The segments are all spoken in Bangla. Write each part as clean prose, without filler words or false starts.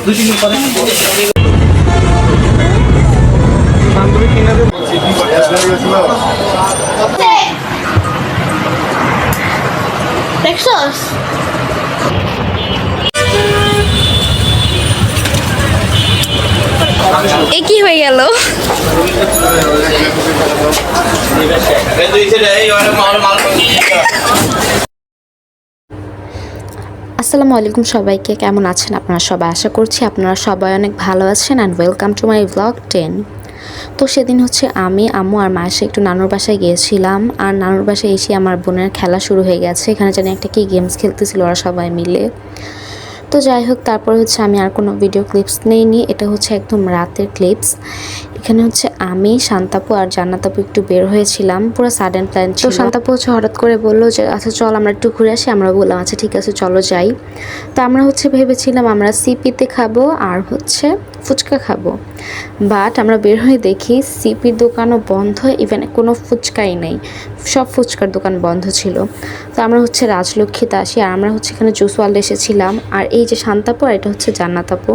দেখছস এ কি হয়ে গেল? আসসালামু আলাইকুম সবাইকে, কেমন আছেন আপনারা সবাই? আশা করছি আপনারা সবাই অনেক ভালো আছেন and welcome to my blog 10। তো সেদিন হচ্ছে আমি, আম্মু আর মায়ের সাথে একটু নানুর বাসায় গিয়েছিলাম। আর নানুর বাসায় এসে আমার বোনের খেলা শুরু হয়ে গেছে। এখানে জানি একটা কি গেমস খেলতেছিল ওরা সবাই মিলে। তো যাই হোক, তারপর হচ্ছে আমি আর কোনো ভিডিও ক্লিপস নেইনি, এটা হচ্ছে একদম রাতের ক্লিপস। এখানে হচ্ছে আমি, শান্তাপু আর জান্নাতাপু একটু বের হয়েছিলাম, পুরো সাডেন প্ল্যান ছিল। তো শান্তাপু হচ্ছে হঠাৎ করে বললো যে আচ্ছা চল আমরা একটু ঘুরে আসি। আমরা বললাম আচ্ছা ঠিক আছে চলো যাই। তো আমরা হচ্ছে ভেবেছিলাম আমরা সিপিতে খাবো আর হচ্ছে ফুচকা খাবো, বাট আমরা বের হয়ে দেখি সিপির দোকানও বন্ধ, ইভেন কোনো ফুচকাই নেই, সব ফুচকার দোকান বন্ধ ছিল। তো আমরা হচ্ছে রাজলক্ষ্মীতে আসি আর আমরা হচ্ছে এখানে জুস ওয়ার্ল্ডে এসেছিলাম। আর এই যে শান্তাপু আর এটা হচ্ছে জান্নাতাপু,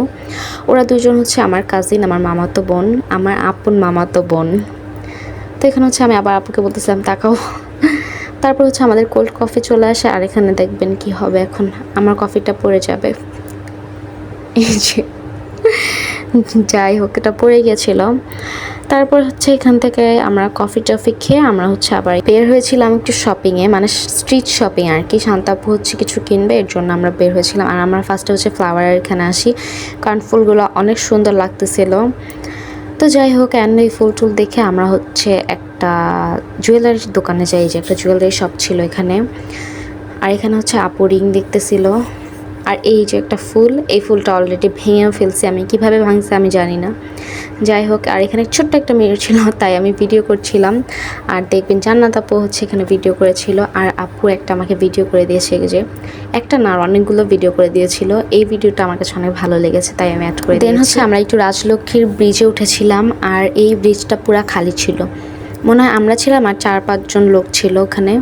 ওরা দুজন হচ্ছে আমার কাজিন, আমার মামাতো বোন, আমার আপন মামাতো বোন। তো এখানে হচ্ছে আমি আবার আপুকে বলতেছিলাম তাকাও। তারপর হচ্ছে আমাদের কোল্ড কফি চলে আসে আর এখানে দেখবেন কি হবে, এখন আমার কফিটা পড়ে যাবে। এই যে যাই হোক, এটা পড়ে গিয়েছিল। তারপর হচ্ছে এখান থেকে আমরা কফি টফি খেয়ে আমরা হচ্ছে আবার বের হয়েছিলাম একটু শপিংয়ে, মানে স্ট্রিট শপিং আর কি। শান্তাপু হচ্ছে কিছু কিনবে, এর জন্য আমরা বের হয়েছিলাম। আর আমরা ফার্স্টে হচ্ছে ফ্লাওয়ারের এখানে আসি, কারণ ফুলগুলো অনেক সুন্দর লাগতেছিল। তো যাই হোক, অ্যান্ড এই ফুল টুল দেখে আমরা হচ্ছে একটা জুয়েলারির দোকানে যাই, যে একটা জুয়েলারি শপ ছিল এখানে। আর এখানে হচ্ছে আপু রিং দেখতেছিল। আর এই যে একটা ফুল, এই ফুলটা অলরেডি ভেঙেও ফেলছি, আমি কিভাবে ভাঙছি আমি জানি না। যাই হোক, আর এখানে ছোট্ট একটা মেয়ে ছিল, তাই আমি ভিডিও করছিলাম। আর দেখবেন জান্নাত আপু হচ্ছে এখানে ভিডিও করেছিল, আর আপু একটা আমাকে ভিডিও করে দিয়েছে, যে একটা না অনেকগুলো ভিডিও করে দিয়েছিল। এই ভিডিওটা আমার কাছে অনেক ভালো লেগেছে, তাই আমি অ্যাড করে দিয়েছি। দেন হচ্ছে আমরা একটু রাজলক্ষ্মীর ব্রিজে উঠেছিলাম, আর এই ব্রিজটা পুরা খালি ছিল, মনে হয় আমরা ছিলাম আর 4-5 জন লোক ছিল ওখানে।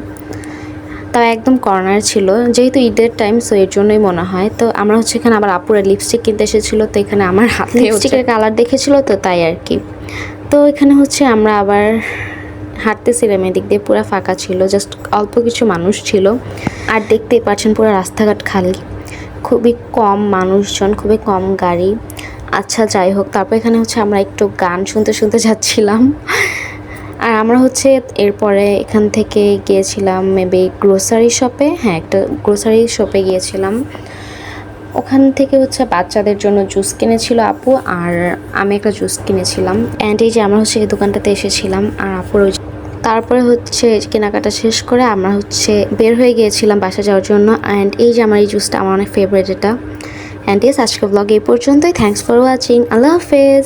তাও একদম কর্নার ছিল, যেহেতু ঈদের টাইম, সো এর জন্যই মনে হয়। তো আমরা হচ্ছে এখানে আবার আপুরা লিপস্টিক কিনতে এসেছিলো, তো এখানে আমার হাতে লিপস্টিকের কালার দেখেছিল, তো তাই আর কি। তো এখানে হচ্ছে আমরা আবার হাঁটতেছিলাম, এদিক দিয়ে পুরো ফাঁকা ছিল, জাস্ট অল্প কিছু মানুষ ছিল। আর দেখতেই পাচ্ছেন পুরো রাস্তাঘাট খালি, খুবই কম মানুষজন, খুবই কম গাড়ি। আচ্ছা যাই হোক, তারপর এখানে হচ্ছে আমরা একটু গান শুনতে শুনতে যাচ্ছিলাম। আর আমরা হচ্ছে এরপরে এখান থেকে গিয়েছিলাম মেবি গ্রোসারি শপে, হ্যাঁ একটা গ্রোসারি শপে গিয়েছিলাম। ওখান থেকে হচ্ছে বাচ্চাদের জন্য জুস কিনেছিল আপু, আর আমি একটা জুস কিনেছিলাম। অ্যান্ড এই যে আমরা হচ্ছে এই দোকানটাতে এসেছিলাম, আর আপুর তারপরে হচ্ছে কেনাকাটা শেষ করে আমরা হচ্ছে বের হয়ে গিয়েছিলাম বাসা যাওয়ার জন্য। অ্যান্ড এই যে আমার এই জুসটা আমার অনেক ফেভারিট এটা। অ্যান্ড ইয়েস, আজকের ব্লগ এই পর্যন্তই। থ্যাংকস ফর ওয়াচিং, আল্লাহ হাফেজ।